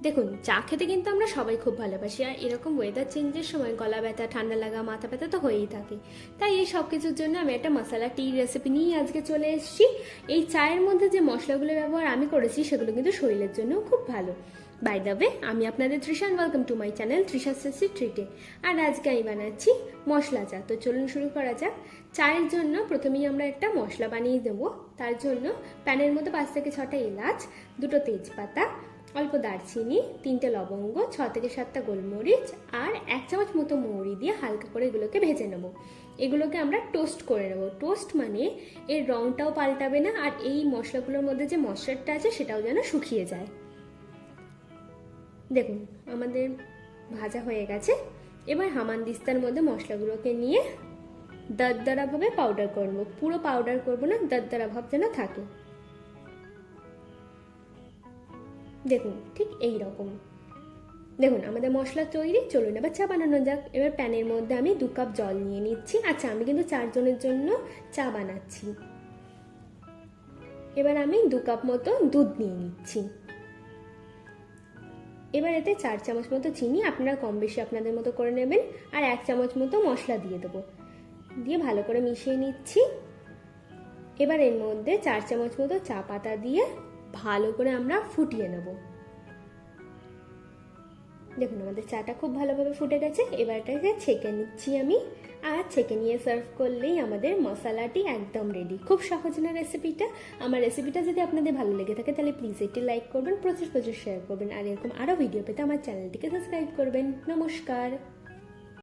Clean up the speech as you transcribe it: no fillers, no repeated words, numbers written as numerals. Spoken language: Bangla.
দেখুন, চা খেতে কিন্তু আমরা সবাই খুব ভালোবাসি, আর এরকম ওয়েদার চেঞ্জের সময় গলা ব্যথা, ঠান্ডা লাগা, মাথা ব্যথা তো হয়েই থাকে। তাই এই সব কিছুর জন্য আমি একটা মশলা টি রেসিপি নিয়ে আজকে চলে এসেছি। এই চায়ের মধ্যে যে মশলাগুলো ব্যবহার আমি করেছি সেগুলো কিন্তু শরীরের জন্য খুব ভালো। বাই দ্য ওয়ে, আমি আপনাদের Trisha, welcome to my channel Trisha সেসি ট্রিটে। আর আজকে আমি বানাচ্ছি মশলা চা। তো চলুন শুরু করা যাক। চায়ের জন্য প্রথমেই আমরা একটা মশলা বানিয়ে দেবো। তার জন্য প্যানের মধ্যে 5 থেকে 6টা এলাচ, 2টো তেজপাতা, অল্প দারচিনি, 3টে লবঙ্গ, 6 থেকে 7টা গোলমরিচ আর 1 চামচ মতো মৌরি দিয়ে হালকা করে এগুলোকে ভেজে নেব। এগুলোকে আমরা টোস্ট করে নেব। টোস্ট মানে এর রঙটাও পাল্টাবে না, আর এই মশলাগুলোর মধ্যে যে মশলাটা আছে সেটাও যেন শুকিয়ে যায়। দেখুন, আমাদের ভাজা হয়ে গেছে। এবার হামানদিস্তার মধ্যে মশলাগুলোকে নিয়ে দরদরাভাবে পাউডার করব। পুরো পাউডার করব না, দরদরা ভাব যেন থাকে। দেখুন, ঠিক এই রকম। দেখুন, আমাদের মশলা তৈরি। চলুন এবার চা বানানো যাক। এবার প্যানের মধ্যে আমি 2 কাপ জল নিয়ে নিচ্ছি। আচ্ছা, আমি কিন্তু 4 জনের জন্য চা বানাচ্ছি। এবার আমি 2 কাপ মতো দুধ নিয়ে নিচ্ছি। এবার এতে 4 চামচ মতো চিনি, আপনারা কম বেশি আপনাদের মতো করে নেবেন, আর 1 চামচ মতো মশলা দিয়ে দেবো। দিয়ে ভালো করে মিশিয়ে নিচ্ছি। এবার এর মধ্যে 4 চামচ মতো চা পাতা দিয়ে ভালো করে আমরা ফুটিয়ে নেব। দেখুন, আমাদের চাটা খুব ভালোভাবে ফুটে গেছে। এবার এটাকে ছেঁকে নিচ্ছি আমি। আর ছেঁকে নিয়ে সার্ভ করলেই আমাদের মশলাটি একদম রেডি। খুব সহজ না রেসিপিটা? আমার রেসিপিটা যদি আপনাদের ভালো লেগে থাকে তাহলে প্লিজ একটি লাইক করবেন, প্রচুর শেয়ার করবেন, আর এরকম আরও ভিডিও পেতে আমার চ্যানেলটিকে সাবস্ক্রাইব করবেন। নমস্কার।